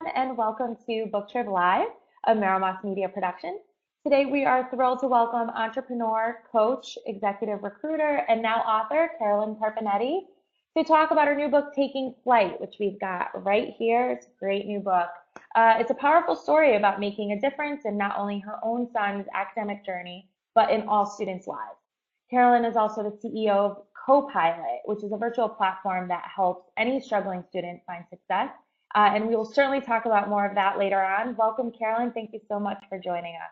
And welcome to BookTrib Live, a Merrimack Media production. Today we are thrilled to welcome entrepreneur, coach, executive recruiter, and now author Carolyn Carpeneti to talk about her new book, Taking Flight, which we've got right here. It's a great new book. It's a powerful story about making a difference in not only her own son's academic journey, but in all students' lives. Carolyn is also the CEO of Copilot, which is a virtual platform that helps any struggling student find success. And we will certainly talk about more of that later on. Welcome, Carolyn. Thank you so much for joining us.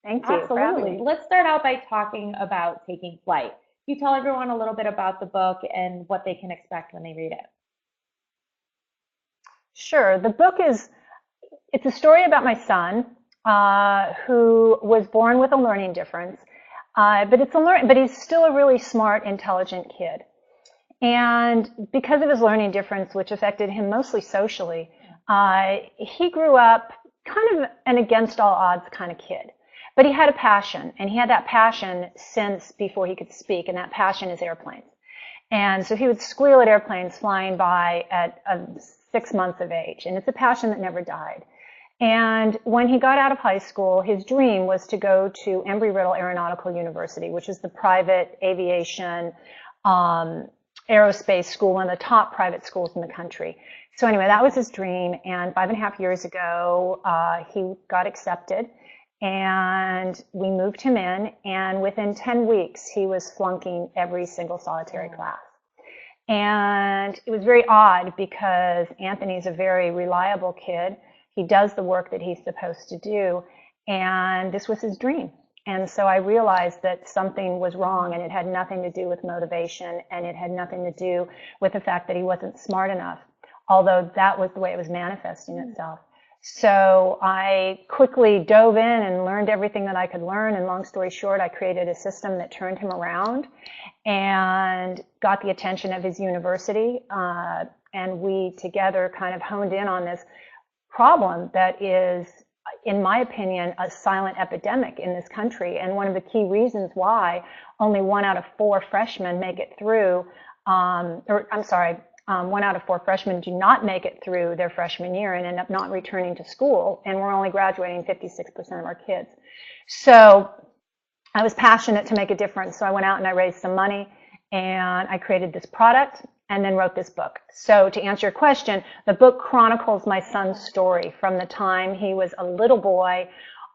Thank you. Absolutely. Let's start out by talking about Taking Flight. Can you tell everyone a little bit about the book and what they can expect when they read it? Sure. The book it's a story about my son who was born with a learning difference, but he's still a really smart, intelligent kid. And because of his learning difference, which affected him mostly socially, he grew up kind of an against all odds kind of kid. But he had a passion, and he had that passion since before he could speak, and that passion is airplanes. And so he would squeal at airplanes flying by at 6 months of age, and it's a passion that never died. And when he got out of high school, his dream was to go to Embry-Riddle Aeronautical University, which is the private aviation aerospace school, one of the top private schools in the country. So anyway, that was his dream, and 5.5 years ago, he got accepted, and we moved him in, and within 10 weeks, he was flunking every single solitary class. And it was very odd because Anthony's a very reliable kid. He does the work that he's supposed to do, and this was his dream. And so I realized that something was wrong, and it had nothing to do with motivation, and it had nothing to do with the fact that he wasn't smart enough, although that was the way it was manifesting itself. So I quickly dove in and learned everything that I could learn, and long story short, I created a system that turned him around and got the attention of his university, and we together kind of honed in on this problem that is, in my opinion, a silent epidemic in this country, and one of the key reasons why only 1 out of 4 freshmen make it through, 1 out of 4 freshmen do not make it through their freshman year and end up not returning to school, and we're only graduating 56% of our kids. So I was passionate to make a difference, so I went out and I raised some money, and I created this product, and then wrote this book. So to answer your question, the book chronicles my son's story from the time he was a little boy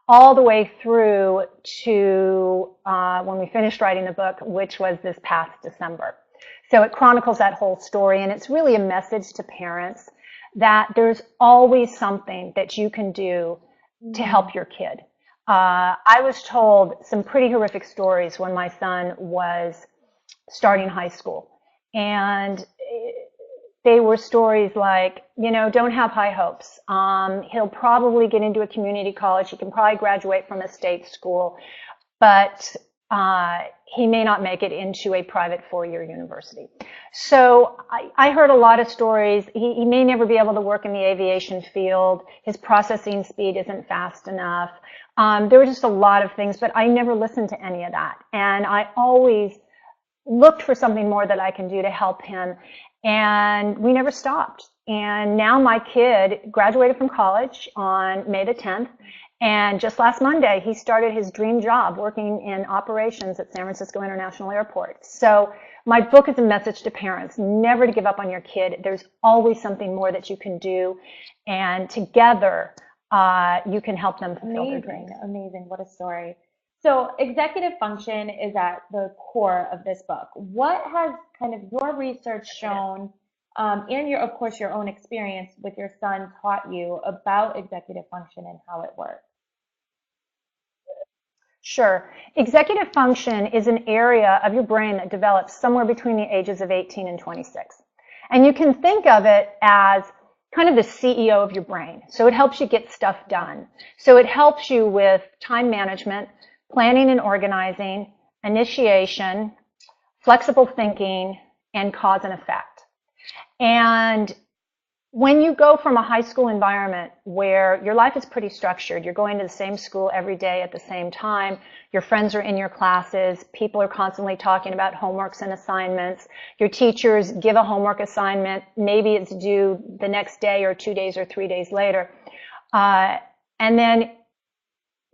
all the way through to when we finished writing the book, which was this past December. So it chronicles that whole story, and it's really a message to parents that there's always something that you can do to help your kid. I was told some pretty horrific stories when my son was starting high school. And they were stories like, don't have high hopes. He'll probably get into a community college. He can probably graduate from a state school, but he may not make it into a private 4-year university. So I heard a lot of stories. He may never be able to work in the aviation field. His processing speed isn't fast enough. There were just a lot of things, but I never listened to any of that. And I always looked for something more that I can do to help him, and we never stopped. And now my kid graduated from college on May the 10th, and just last Monday he started his dream job working in operations at San Francisco International Airport. So my book is a message to parents, never to give up on your kid. There's always something more that you can do, and together you can help them fulfill their dreams. Amazing. What a story. So executive function is at the core of this book. What has kind of your research shown, and of course, your own experience with your son taught you about executive function and how it works? Sure. Executive function is an area of your brain that develops somewhere between the ages of 18 and 26. And you can think of it as kind of the CEO of your brain. So it helps you get stuff done. So it helps you with time management, planning and organizing, initiation, flexible thinking, and cause and effect. And when you go from a high school environment where your life is pretty structured, you're going to the same school every day at the same time, your friends are in your classes, people are constantly talking about homeworks and assignments, your teachers give a homework assignment, maybe it's due the next day or 2 days or 3 days later. And then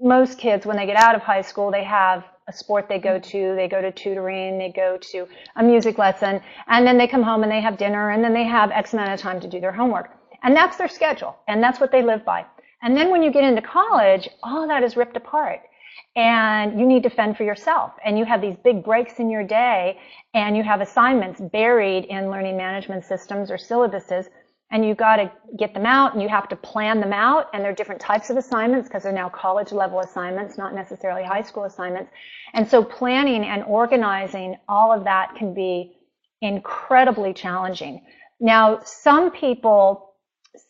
most kids, when they get out of high school, they have a sport they go to tutoring, they go to a music lesson, and then they come home and they have dinner, and then they have X amount of time to do their homework. And that's their schedule, and that's what they live by. And then when you get into college, all that is ripped apart, and you need to fend for yourself, and you have these big breaks in your day, and you have assignments buried in learning management systems or syllabuses, and you got to get them out, and you have to plan them out, and there are different types of assignments because they're now college level assignments, not necessarily high school assignments. And so planning and organizing all of that can be incredibly challenging. Now, some people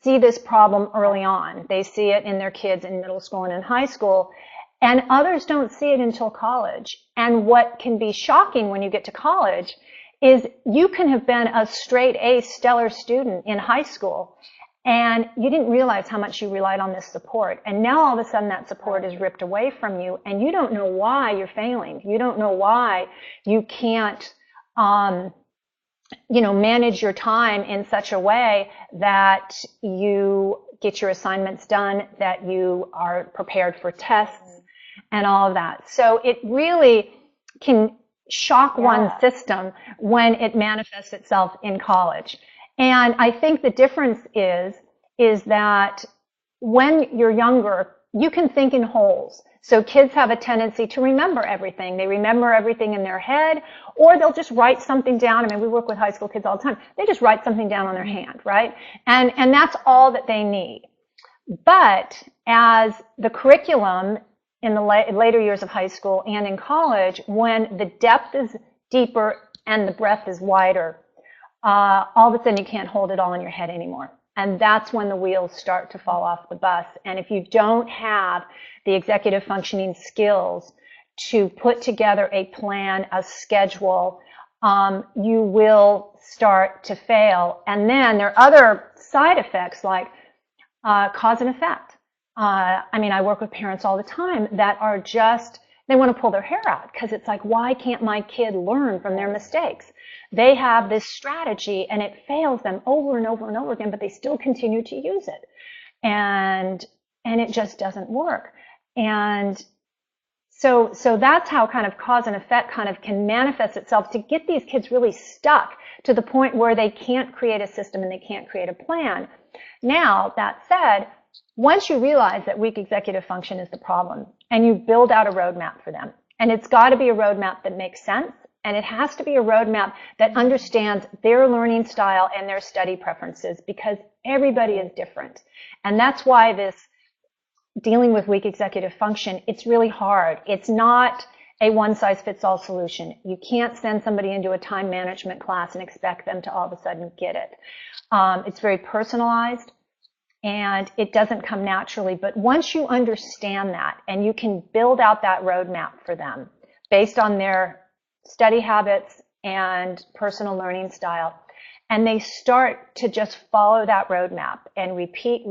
see this problem early on. They see it in their kids in middle school and in high school, and others don't see it until college. And what can be shocking when you get to college is you can have been a straight A stellar student in high school, and you didn't realize how much you relied on this support. And now all of a sudden that support is ripped away from you, and you don't know why you're failing. You don't know why you can't, manage your time in such a way that you get your assignments done, that you are prepared for tests and all of that. So it really can shock one's system when it manifests itself in college. And I think the difference is that when you're younger, you can think in wholes. So kids have a tendency to remember everything. They remember everything in their head, or they'll just write something down. I mean, we work with high school kids all the time. They just write something down on their hand, right? And that's all that they need. But as the curriculum in the later years of high school and in college, when the depth is deeper and the breadth is wider, all of a sudden you can't hold it all in your head anymore. And that's when the wheels start to fall off the bus. And if you don't have the executive functioning skills to put together a plan, a schedule, you will start to fail. And then there are other side effects like cause and effect. I work with parents all the time that are just, they want to pull their hair out because it's like, why can't my kid learn from their mistakes? They have this strategy and it fails them over and over and over again, but they still continue to use it. And it just doesn't work. And so that's how kind of cause and effect kind of can manifest itself to get these kids really stuck to the point where they can't create a system and they can't create a plan. Now, that said, once you realize that weak executive function is the problem and you build out a roadmap for them, and it's got to be a roadmap that makes sense, and it has to be a roadmap that understands their learning style and their study preferences, because everybody is different. And that's why this dealing with weak executive function, it's really hard. It's not a one-size-fits-all solution. You can't send somebody into a time management class and expect them to all of a sudden get it. It's very personalized, and it doesn't come naturally. But once you understand that and you can build out that roadmap for them based on their study habits and personal learning style, and they start to just follow that roadmap and repeat,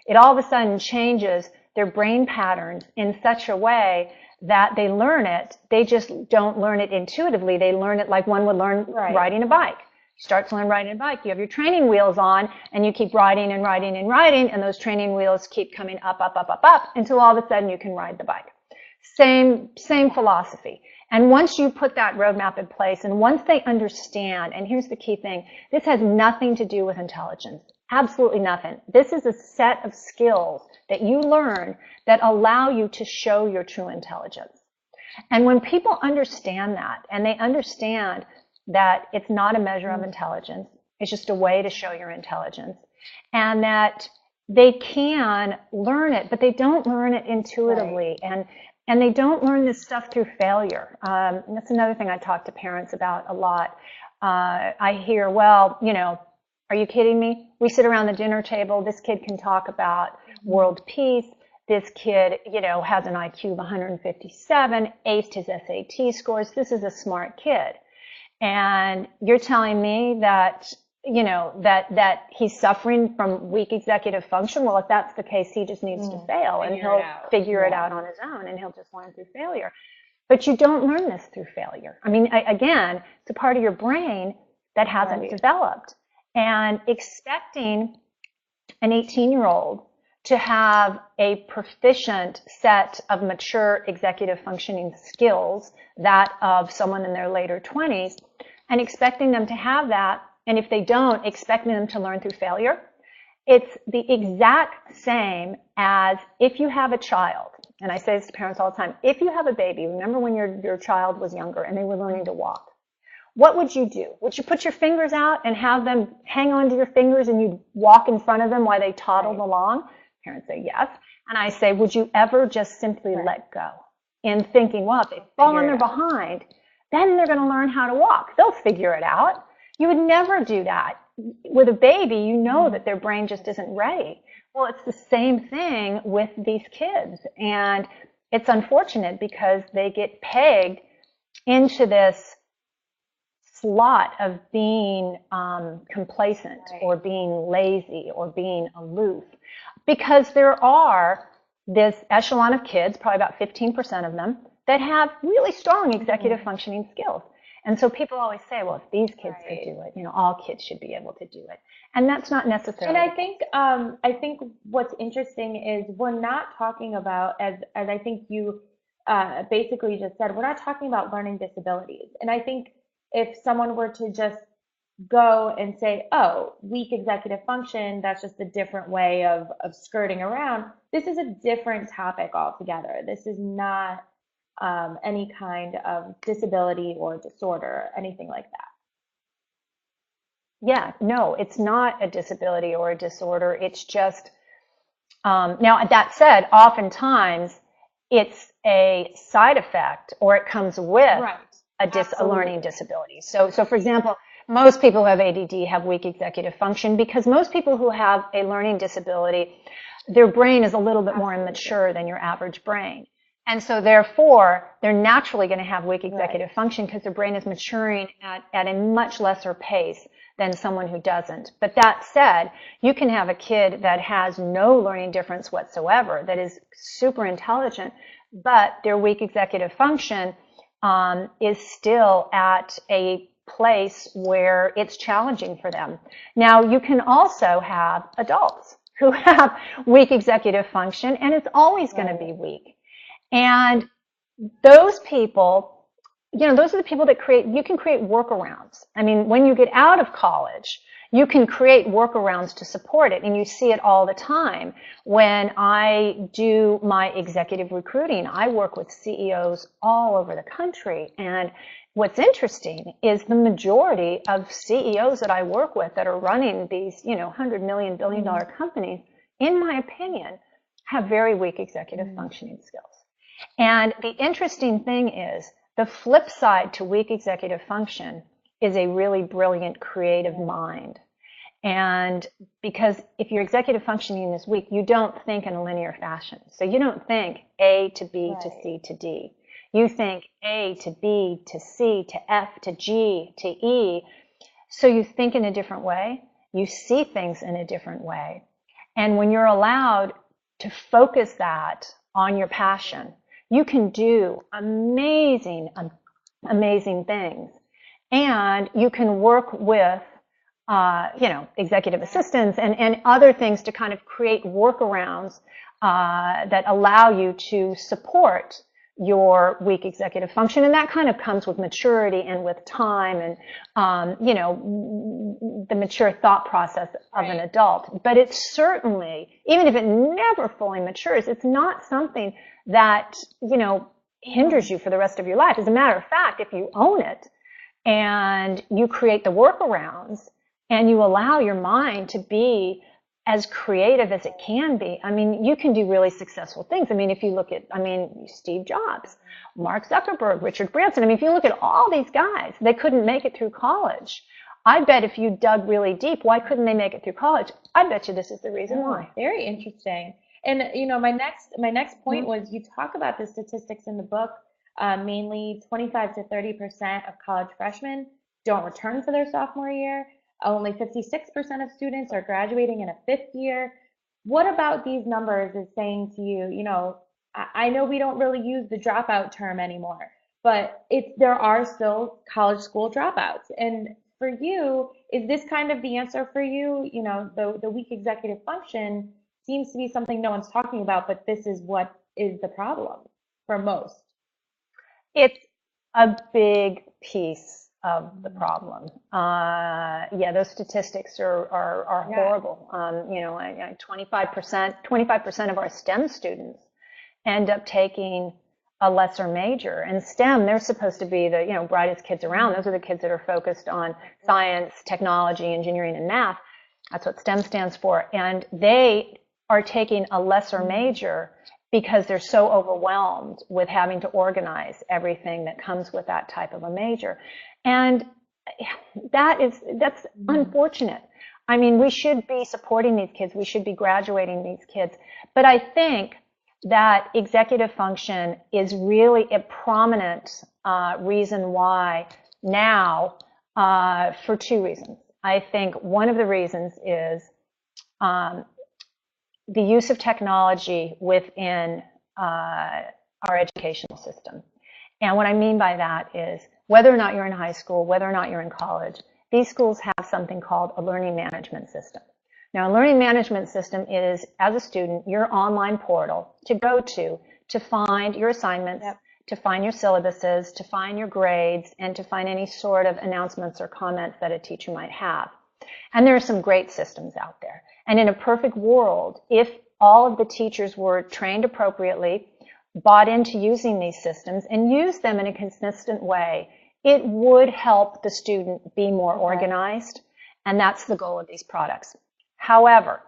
it all of a sudden changes their brain patterns in such a way that they learn it. They just don't learn it intuitively. They learn it like one would learn riding a bike. You start to learn riding a bike. You have your training wheels on, and you keep riding and riding and riding, and those training wheels keep coming up until all of a sudden you can ride the bike. Same philosophy. And once you put that roadmap in place, and once they understand, and here's the key thing, this has nothing to do with intelligence. Absolutely nothing. This is a set of skills that you learn that allow you to show your true intelligence. And when people understand that, and they understand that it's not a measure of intelligence, it's just a way to show your intelligence, and that they can learn it, but they don't learn it intuitively, and they don't learn this stuff through failure. And that's another thing I talk to parents about a lot. I hear, well, are you kidding me? We sit around the dinner table. This kid can talk about world peace. This kid, has an IQ of 157, aced his SAT scores. This is a smart kid. And you're telling me that that he's suffering from weak executive function. Well, if that's the case, he just needs to fail, and he'll figure it out on his own, and he'll just learn through failure. But you don't learn this through failure. I mean, again, it's a part of your brain that hasn't developed. And expecting an 18-year-old to have a proficient set of mature executive functioning skills, that of someone in their later 20s, and expecting them to have that, and if they don't, expecting them to learn through failure, it's the exact same as if you have a child. And I say this to parents all the time. If you have a baby, remember when your child was younger and they were learning to walk, what would you do? Would you put your fingers out and have them hang on to your fingers and you walk in front of them while they toddled along? Parents say yes. And I say, would you ever just simply let go in thinking, well, if they fall on their behind, then they're going to learn how to walk. They'll figure it out. You would never do that. With a baby, you know that their brain just isn't ready. Well, it's the same thing with these kids. And it's unfortunate because they get pegged into this slot of being complacent or being lazy or being aloof, because there are this echelon of kids, probably about 15% of them, that have really strong executive functioning skills. And so people always say, well, if these kids could do it, all kids should be able to do it. And that's not necessarily. And I think what's interesting is we're not talking about, as I think you basically just said, we're not talking about learning disabilities. And I think if someone were to just go and say, oh, weak executive function, that's just a different way of skirting around, this is a different topic altogether. This is not any kind of disability or disorder, anything like that. Yeah, no, it's not a disability or a disorder. It's just, now that said, oftentimes it's a side effect or it comes with a learning disability. So for example, most people who have ADD have weak executive function because most people who have a learning disability, their brain is a little bit more immature than your average brain. And so therefore, they're naturally going to have weak executive function because their brain is maturing at a much lesser pace than someone who doesn't. But that said, you can have a kid that has no learning difference whatsoever, that is super intelligent, but their weak executive function is still at a place where it's challenging for them. Now, you can also have adults who have weak executive function, and it's always going to be weak. And those people, those are the people that you can create workarounds. I mean, when you get out of college, you can create workarounds to support it. And you see it all the time. When I do my executive recruiting, I work with CEOs all over the country. And what's interesting is the majority of CEOs that I work with that are running these, $100 million, billion-dollar companies, in my opinion, have very weak executive functioning skills. And the interesting thing is, the flip side to weak executive function is a really brilliant creative mind. And because if your executive functioning is weak, you don't think in a linear fashion. So you don't think A to B to C to D. You think A to B to C to F to G to E. So you think in a different way. You see things in a different way. And when you're allowed to focus that on your passion, you can do amazing, amazing things. And you can work with, executive assistants and other things to kind of create workarounds that allow you to support your weak executive function. And that kind of comes with maturity and with time and, the mature thought process of an adult. But it's certainly, even if it never fully matures, it's not something that, hinders you for the rest of your life. As a matter of fact, if you own it and you create the workarounds and you allow your mind to be as creative as it can be, I mean, you can do really successful things. I mean, if you look at, Steve Jobs, Mark Zuckerberg, Richard Branson, if you look at all these guys, they couldn't make it through college. I bet if you dug really deep, why couldn't they make it through college? I bet you this is the reason why. Very interesting. And, my next point was you talk about the statistics in the book, mainly 25 to 30% of college freshmen don't return for their sophomore year. Only 56% of students are graduating in a fifth year. What about these numbers is saying to you, I know we don't really use the dropout term anymore, but there are still college school dropouts. And for you, is this kind of the answer for you? The weak executive function seems to be something no one's talking about, but this is what is the problem for most. It's a big piece of the problem. Yeah, those statistics are Yeah. horrible. 25% of our STEM students end up taking a lesser major. And STEM, they're supposed to be the brightest kids around. Those are the kids that are focused on science, technology, engineering, and math. That's what STEM stands for. And they are taking a lesser major because they're so overwhelmed with having to organize everything that comes with that type of a major. And that's unfortunate. I mean, we should be supporting these kids. We should be graduating these kids. But I think that executive function is really a prominent reason why now, for two reasons. I think one of the reasons is the use of technology within our educational system. And what I mean by that is whether or not you're in high school, whether or not you're in college, these schools have something called a learning management system. Now, a learning management system is, as a student, your online portal to go to find your assignments, to find your syllabuses, to find your grades, and to find any sort of announcements or comments that a teacher might have. And there are some great systems out there. And in a perfect world, if all of the teachers were trained appropriately, bought into using these systems, and used them in a consistent way, it would help the student be more organized. And that's the goal of these products. However,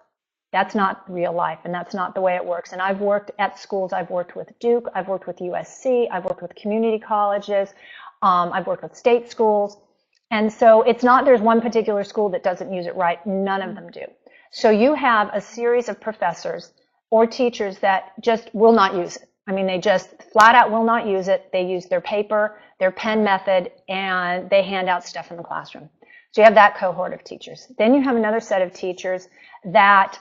that's not real life, and that's not the way it works. And I've worked at schools. I've worked with Duke. I've worked with USC. I've worked with community colleges. I've worked with state schools. And so it's not there's one particular school that doesn't use it right. None of them do. So you have a series of professors or teachers that just will not use it. I mean, they just flat out will not use it. They use their paper, their pen method, and they hand out stuff in the classroom. So you have that cohort of teachers. Then you have another set of teachers that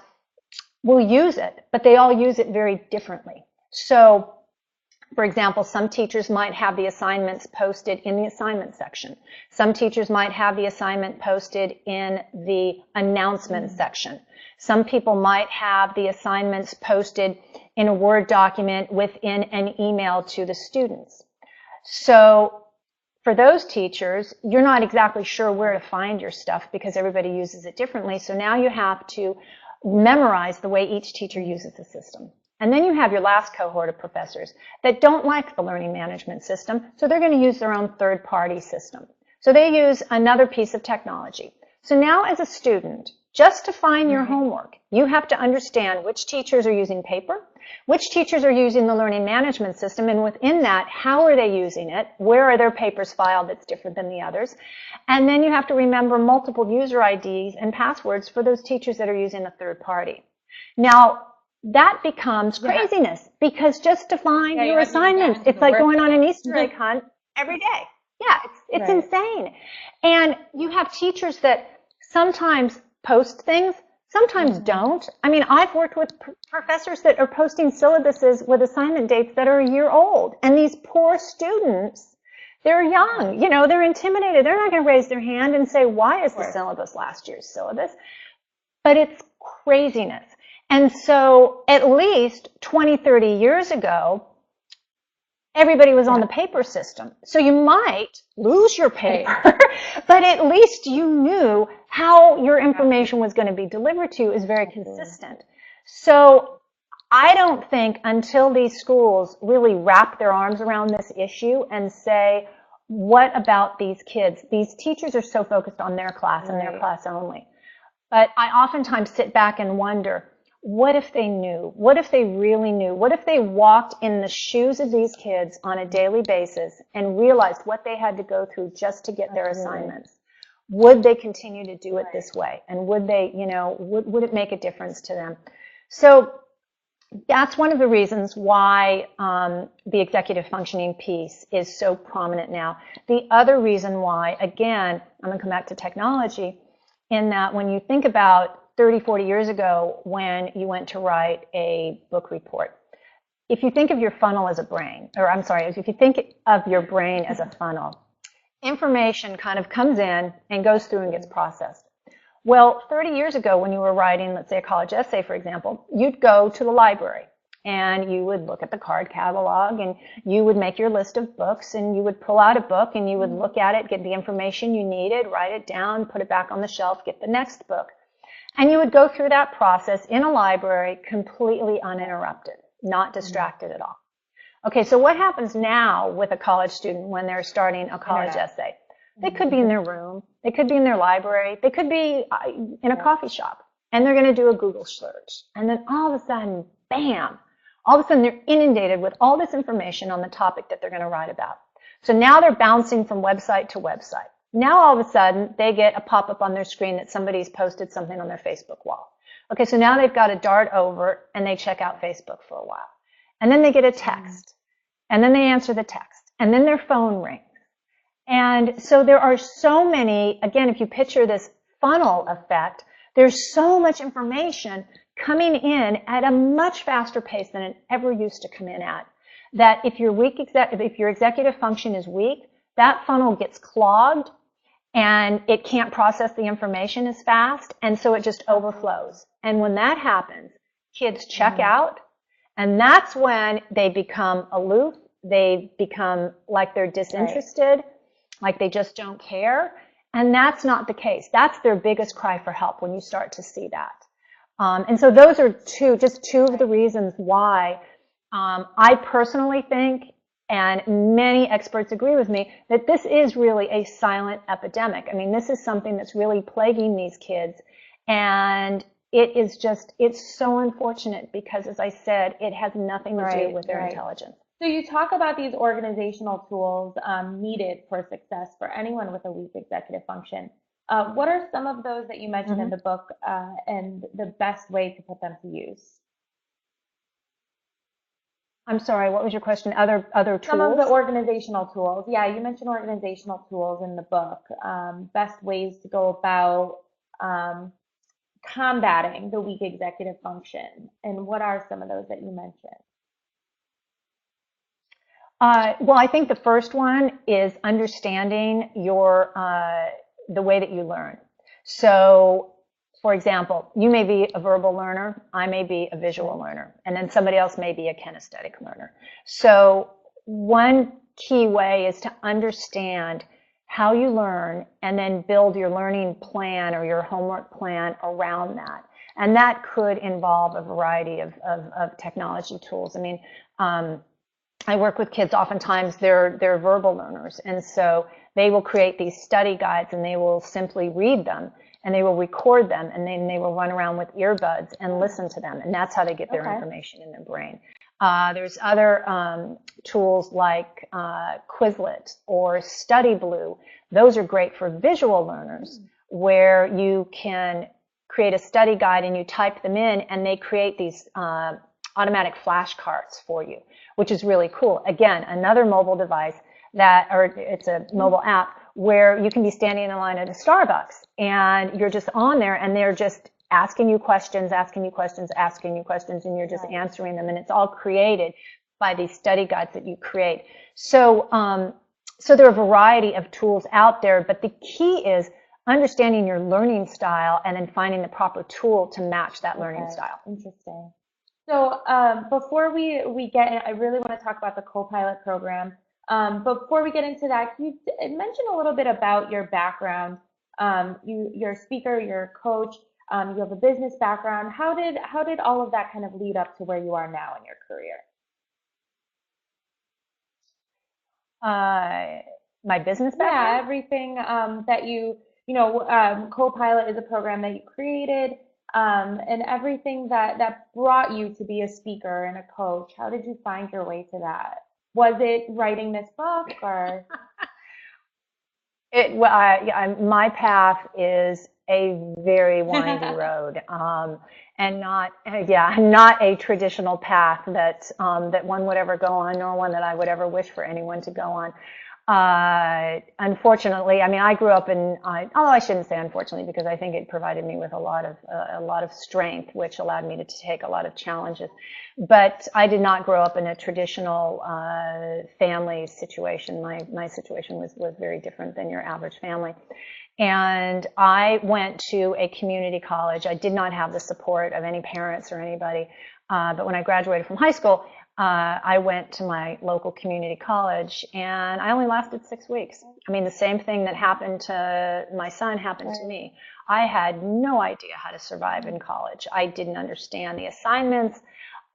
will use it, but they all use it very differently. So, for example, some teachers might have the assignments posted in the assignment section. Some teachers might have the assignment posted in the announcement section. Some people might have the assignments posted in a Word document within an email to the students. So for those teachers, you're not exactly sure where to find your stuff because everybody uses it differently. So now you have to memorize the way each teacher uses the system. And then you have your last cohort of professors that don't like the learning management system, so they're going to use their own third-party system. So they use another piece of technology. So now as a student, just to find your homework, you have to understand which teachers are using paper, which teachers are using the learning management system, and within that, how are they using it? Where are their papers filed that's different than the others? And then you have to remember multiple user IDs and passwords for those teachers that are using a third party. Now, that becomes craziness because just to find your assignments, it's like going on an Easter egg hunt every day. Yeah, it's insane. And you have teachers that sometimes post things, sometimes don't. I mean, I've worked with professors that are posting syllabuses with assignment dates that are a year old. And these poor students, they're young, they're intimidated. They're not going to raise their hand and say, why is the syllabus last year's syllabus? But it's craziness. And so at least 20, 30 years ago, everybody was on the paper system. So you might lose your paper, but at least you knew how your information was going to be delivered to you is very consistent. So I don't think until these schools really wrap their arms around this issue and say, what about these kids? These teachers are so focused on their class and their class only. But I oftentimes sit back and wonder, what if they knew? What if they really knew? What if they walked in the shoes of these kids on a daily basis and realized what they had to go through just to get their assignments? Would they continue to do it this way? And would they, would it make a difference to them? So that's one of the reasons why the executive functioning piece is so prominent now. The other reason why, again, I'm going to come back to technology, in that when you think about 30, 40 years ago when you went to write a book report, if you think of your funnel as a brain, or I'm sorry, if you think of your brain as a funnel, information kind of comes in and goes through and gets processed. Well, 30 years ago when you were writing, let's say a college essay, for example, you'd go to the library and you would look at the card catalog and you would make your list of books and you would pull out a book and you would look at it, get the information you needed, write it down, put it back on the shelf, get the next book. And you would go through that process in a library completely uninterrupted, not distracted at all. Okay, so what happens now with a college student when they're starting a college essay? They could be in their room, they could be in their library, they could be in a coffee shop, and they're going to do a Google search. And then all of a sudden, bam, all of a sudden they're inundated with all this information on the topic that they're going to write about. So now they're bouncing from website to website. Now all of a sudden they get a pop-up on their screen that somebody's posted something on their Facebook wall. Okay, so now they've got to dart over and they check out Facebook for a while. And then they get a text. And then they answer the text. And then their phone rings. And so there are so many, again, if you picture this funnel effect, there's so much information coming in at a much faster pace than it ever used to come in at, that if your executive function is weak, that funnel gets clogged and it can't process the information as fast, and so it just overflows. And when that happens, kids check out, and that's when they become aloof, they become like they're disinterested, like they just don't care, and that's not the case. That's their biggest cry for help when you start to see that. And so those are just two of the reasons why I personally think, and many experts agree with me, that this is really a silent epidemic. I mean, this is something that's really plaguing these kids, and it's so unfortunate because, as I said, it has nothing to do with their intelligence. So you talk about these organizational tools needed for success for anyone with a weak executive function. What are some of those that you mentioned in the book and the best way to put them to use? I'm sorry, what was your question? Other tools? Some of the organizational tools. Yeah, you mentioned organizational tools in the book. Best ways to go about combating the weak executive function. And what are some of those that you mentioned? Well, I think the first one is understanding the way that you learn. So, for example, you may be a verbal learner, I may be a visual learner, and then somebody else may be a kinesthetic learner. So one key way is to understand how you learn and then build your learning plan or your homework plan around that. And that could involve a variety of technology tools. I mean, I work with kids, oftentimes they're verbal learners, and so they will create these study guides and they will simply read them and they will record them and then they will run around with earbuds and listen to them, and that's how they get their information in their brain. There's other tools like Quizlet or Study Blue. Those are great for visual learners where you can create a study guide and you type them in and they create these automatic flashcards for you, which is really cool. Again, another mobile device it's a mobile app where you can be standing in line at a Starbucks and you're just on there and they're just asking you questions, and you're just answering them, and it's all created by these study guides that you create. So, so there are a variety of tools out there, but the key is understanding your learning style and then finding the proper tool to match that learning style. Interesting. So before we get in, I really want to talk about the co-pilot program. But before we get into that, can you mention a little bit about your background? You're a speaker, you're a coach, you have a business background. How did all of that kind of lead up to where you are now in your career? My business background? Yeah, everything that Co-Pilot is a program that you created, and everything that brought you to be a speaker and a coach. How did you find your way to that? Was it writing this book or? My path is a very windy road, and not a traditional path that one would ever go on, nor one that I would ever wish for anyone to go on. Unfortunately, I mean, I grew up in, although I shouldn't say unfortunately, because I think it provided me with a lot of strength, which allowed me to take a lot of challenges. But I did not grow up in a traditional family situation. My situation was very different than your average family. And I went to a community college. I did not have the support of any parents or anybody. But when I graduated from high school, I went to my local community college, and I only lasted 6 weeks. I mean, the same thing that happened to my son happened to me. I had no idea how to survive in college. I didn't understand the assignments.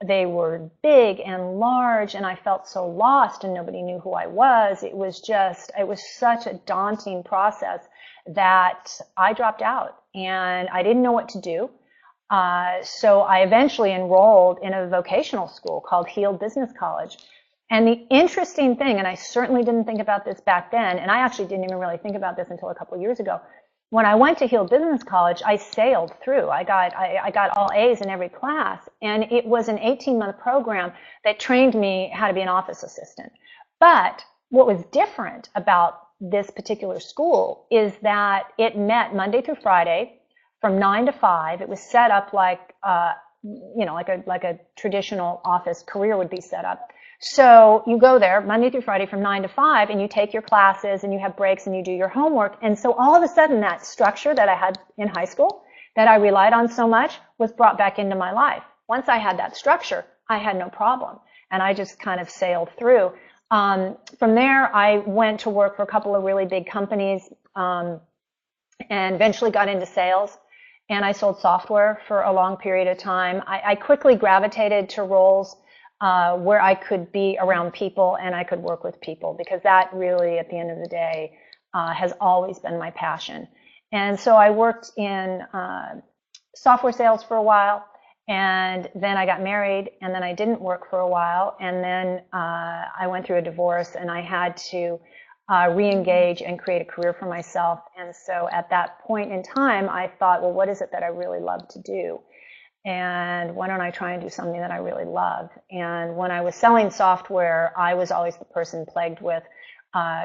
They were big and large, and I felt so lost, and nobody knew who I was. It was such a daunting process that I dropped out, and I didn't know what to do. So I eventually enrolled in a vocational school called Heald Business College. And the interesting thing, and I certainly didn't think about this back then, and I actually didn't even really think about this until a couple of years ago. When I went to Heald Business College, I sailed through. I got all A's in every class, and it was an 18-month program that trained me how to be an office assistant. But what was different about this particular school is that it met Monday through Friday from 9 to 5. It was set up like like a traditional office career would be set up. So you go there Monday through Friday from 9 to 5, and you take your classes, and you have breaks, and you do your homework. And so all of a sudden, that structure that I had in high school, that I relied on so much, was brought back into my life. Once I had that structure, I had no problem, and I just kind of sailed through. From there, I went to work for a couple of really big companies, and eventually got into sales. And I sold software for a long period of time. I quickly gravitated to roles where I could be around people and I could work with people, because that really, at the end of the day, has always been my passion. And so I worked in software sales for a while, and then I got married, and then I didn't work for a while, and then I went through a divorce, and I had to re-engage and create a career for myself. And so at that point in time, I thought, well, what is it that I really love to do? And why don't I try and do something that I really love? And when I was selling software, I was always the person plagued with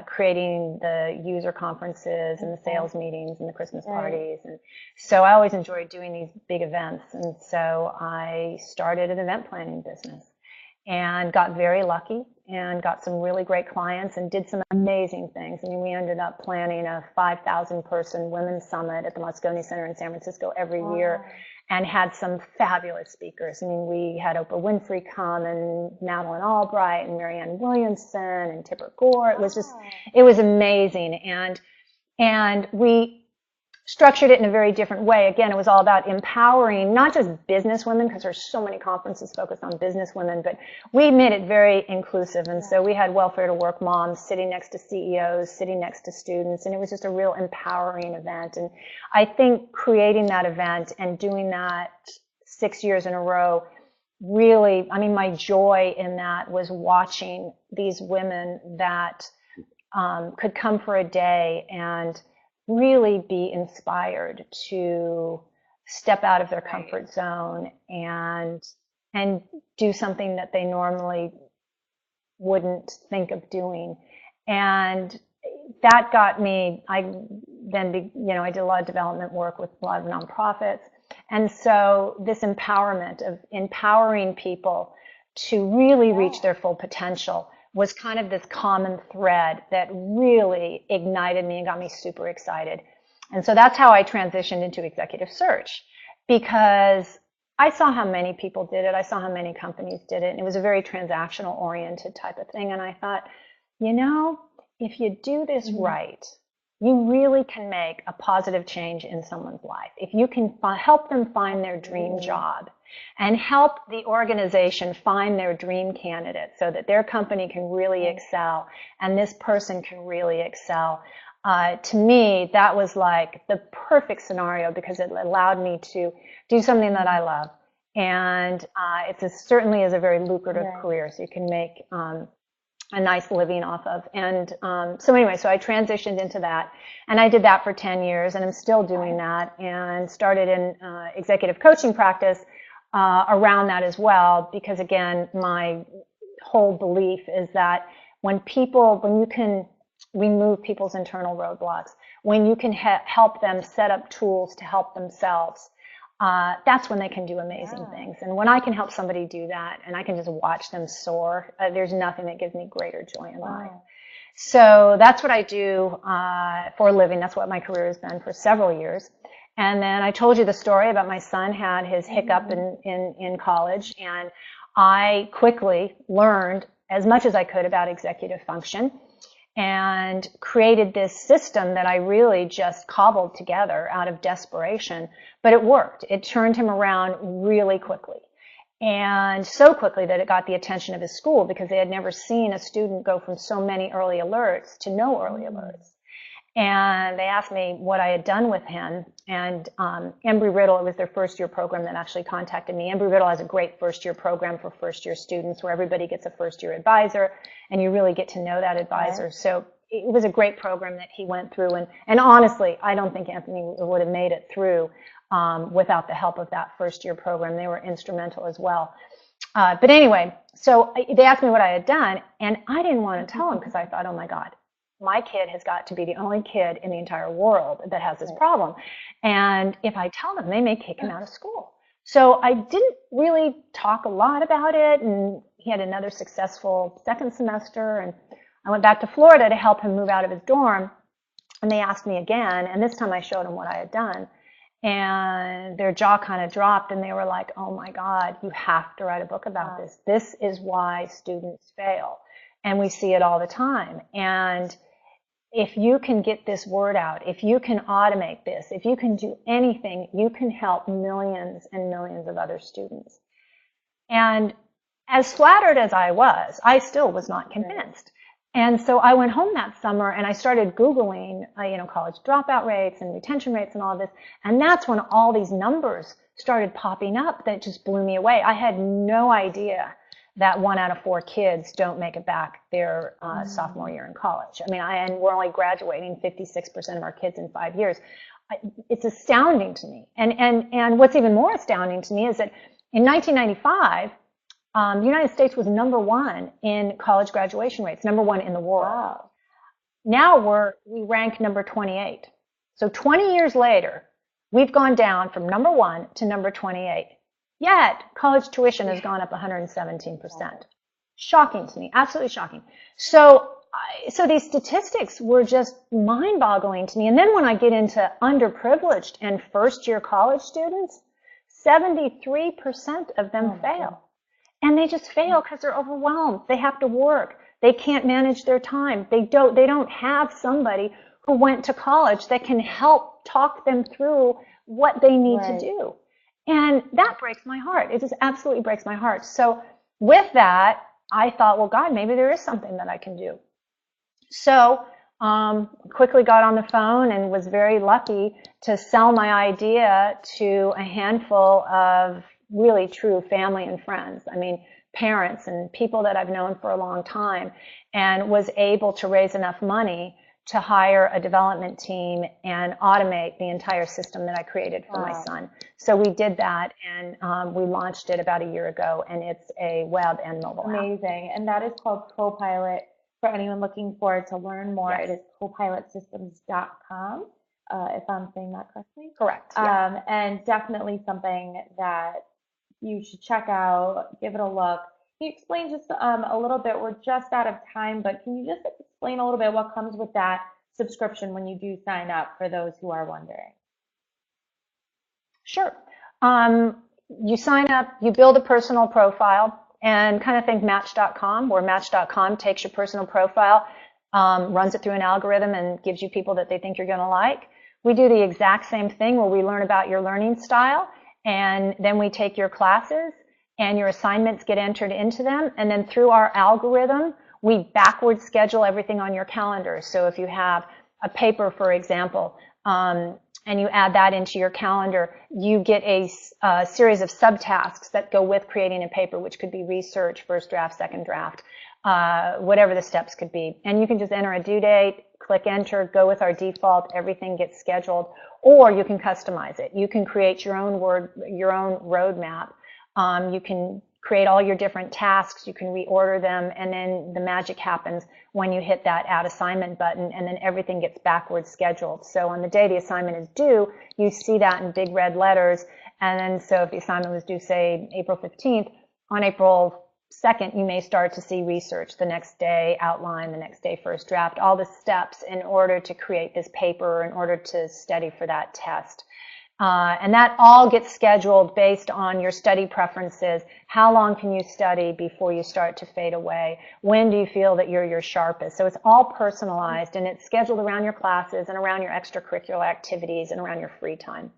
creating the user conferences and the sales meetings and the Christmas parties. And so I always enjoyed doing these big events. And so I started an event planning business and got very lucky and got some really great clients and did some amazing things. I mean, we ended up planning a 5,000 person women's summit at the Moscone Center in San Francisco every year, and had some fabulous speakers. I mean, we had Oprah Winfrey come, and Madeleine Albright, and Marianne Williamson, and Tipper Gore. It was amazing. And we structured it in a very different way. Again, it was all about empowering not just business women, because there's so many conferences focused on business women, but we made it very inclusive. And so we had welfare to work moms sitting next to CEOs, sitting next to students, and it was just a real empowering event. And I think creating that event and doing that 6 years in a row, really, I mean, my joy in that was watching these women that could come for a day and really be inspired to step out of their comfort zone and do something that they normally wouldn't think of doing. And that got me, I did a lot of development work with a lot of nonprofits. And so this empowerment of empowering people to really reach their full potential was kind of this common thread that really ignited me and got me super excited. And so that's how I transitioned into executive search, because I saw how many people did it. I saw how many companies did it. And it was a very transactional oriented type of thing. And I thought, if you do this right, you really can make a positive change in someone's life. If you can help them find their dream job, and help the organization find their dream candidate so that their company can really excel and this person can really excel. To me, that was like the perfect scenario, because it allowed me to do something that I love. And it certainly is a very lucrative career, so you can make a nice living off of. And so I transitioned into that, and I did that for 10 years, and I'm still doing that, and started an executive coaching practice around that as well, because again, my whole belief is that when you can we move people's internal roadblocks, when you can help them set up tools to help themselves, that's when they can do amazing things. And when I can help somebody do that and I can just watch them soar, there's nothing that gives me greater joy in life. So that's what I do for a living. That's what my career has been for several years. And then I told you the story about my son had his hiccup in college, and I quickly learned as much as I could about executive function and created this system that I really just cobbled together out of desperation. But it worked. It turned him around really quickly. And so quickly that it got the attention of his school, because they had never seen a student go from so many early alerts to no early alerts. And they asked me what I had done with him. And Embry-Riddle, it was their first-year program that actually contacted me. Embry-Riddle has a great first-year program for first-year students where everybody gets a first-year advisor, and you really get to know that advisor. Right. So it was a great program that he went through. And honestly, I don't think Anthony would have made it through without the help of that first-year program. They were instrumental as well. But anyway, so they asked me what I had done, and I didn't want to tell them because I thought, oh, my God, my kid has got to be the only kid in the entire world that has this problem. And if I tell them, they may kick him out of school. So I didn't really talk a lot about it, and he had another successful second semester, and I went back to Florida to help him move out of his dorm, and they asked me again, and this time I showed them what I had done. And their jaw kind of dropped, and they were like, oh my God, you have to write a book about this. This is why students fail. And we see it all the time. And if you can get this word out, if you can automate this, if you can do anything, you can help millions and millions of other students. And as flattered as I was, I still was not convinced. And so I went home that summer and I started Googling, college dropout rates and retention rates and all this. And that's when all these numbers started popping up that just blew me away. I had no idea that 1 out of 4 kids don't make it back their sophomore year in college. I mean, and we're only graduating 56% of our kids in 5 years. It's astounding to me. And what's even more astounding to me is that in 1995, the United States was #1 in college graduation rates, #1 in the world. Wow. Now we rank number 28. So 20 years later, we've gone down from #1 to number 28. Yet, college tuition has gone up 117%. Shocking to me, absolutely shocking. So these statistics were just mind-boggling to me. And then when I get into underprivileged and first-year college students, 73% of them fail. And they just fail because they're overwhelmed. They have to work. They can't manage their time. They don't have somebody who went to college that can help talk them through what they need to do. And that breaks my heart. It just absolutely breaks my heart. So with that, I thought, well, God, maybe there is something that I can do. So quickly got on the phone and was very lucky to sell my idea to a handful of really true family and friends. I mean, parents and people that I've known for a long time, and was able to raise enough money to hire a development team and automate the entire system that I created for my son. So we did that, and we launched it about a year ago, and it's a web and mobile app. Amazing. And that is called Copilot. For anyone looking forward to learn more, it is copilotsystems.com, if I'm saying that correctly. Correct. Yeah. And definitely something that you should check out, give it a look. Can you explain just a little bit? We're just out of time, but can you just explain a little bit what comes with that subscription when you do sign up, for those who are wondering? Sure. You sign up, you build a personal profile, and kind of think Match.com, where Match.com takes your personal profile, runs it through an algorithm, and gives you people that they think you're going to like. We do the exact same thing where we learn about your learning style, and then we take your classes, and your assignments get entered into them, and then through our algorithm, we backward schedule everything on your calendar. So if you have a paper, for example, and you add that into your calendar, you get a series of subtasks that go with creating a paper, which could be research, first draft, second draft, whatever the steps could be. And you can just enter a due date, click enter, go with our default, everything gets scheduled, or you can customize it. You can create your own roadmap. You can create all your different tasks, you can reorder them, and then the magic happens when you hit that add assignment button, and then everything gets backwards scheduled. So on the day the assignment is due, you see that in big red letters, and then so if the assignment was due, say, April 15th, on April 2nd, you may start to see research, the next day outline, the next day first draft, all the steps in order to create this paper, in order to study for that test. And that all gets scheduled based on your study preferences. How long can you study before you start to fade away? When do you feel that you're your sharpest? So it's all personalized, and it's scheduled around your classes and around your extracurricular activities and around your free time.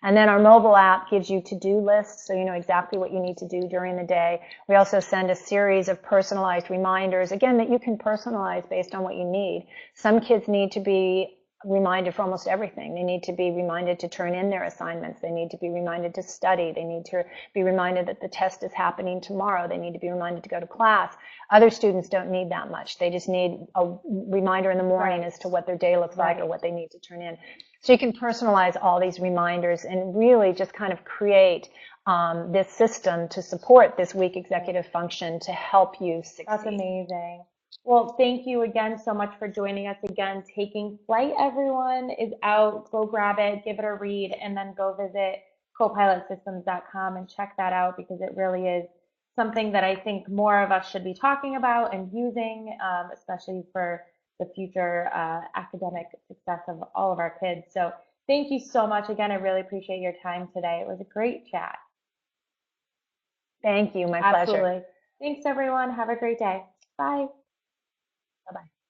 And then our mobile app gives you to-do lists, so you know exactly what you need to do during the day. We also send a series of personalized reminders, again, that you can personalize based on what you need. Some kids need to be reminded for almost everything. They need to be reminded to turn in their assignments. They need to be reminded to study. They need to be reminded that the test is happening tomorrow. They need to be reminded to go to class. Other students don't need that much. They just need a reminder in the morning as to what their day looks like or what they need to turn in. So you can personalize all these reminders and really just kind of create this system to support this week executive function to help you succeed. That's amazing. Well, thank you again so much for joining us again. Taking Flight, everyone, is out. Go grab it, give it a read, and then go visit copilotsystems.com and check that out, because it really is something that I think more of us should be talking about and using, especially for the future academic success of all of our kids. So thank you so much again. I really appreciate your time today. It was a great chat. Thank you. My pleasure. Absolutely. Thanks, everyone. Have a great day. Bye. Bye-bye.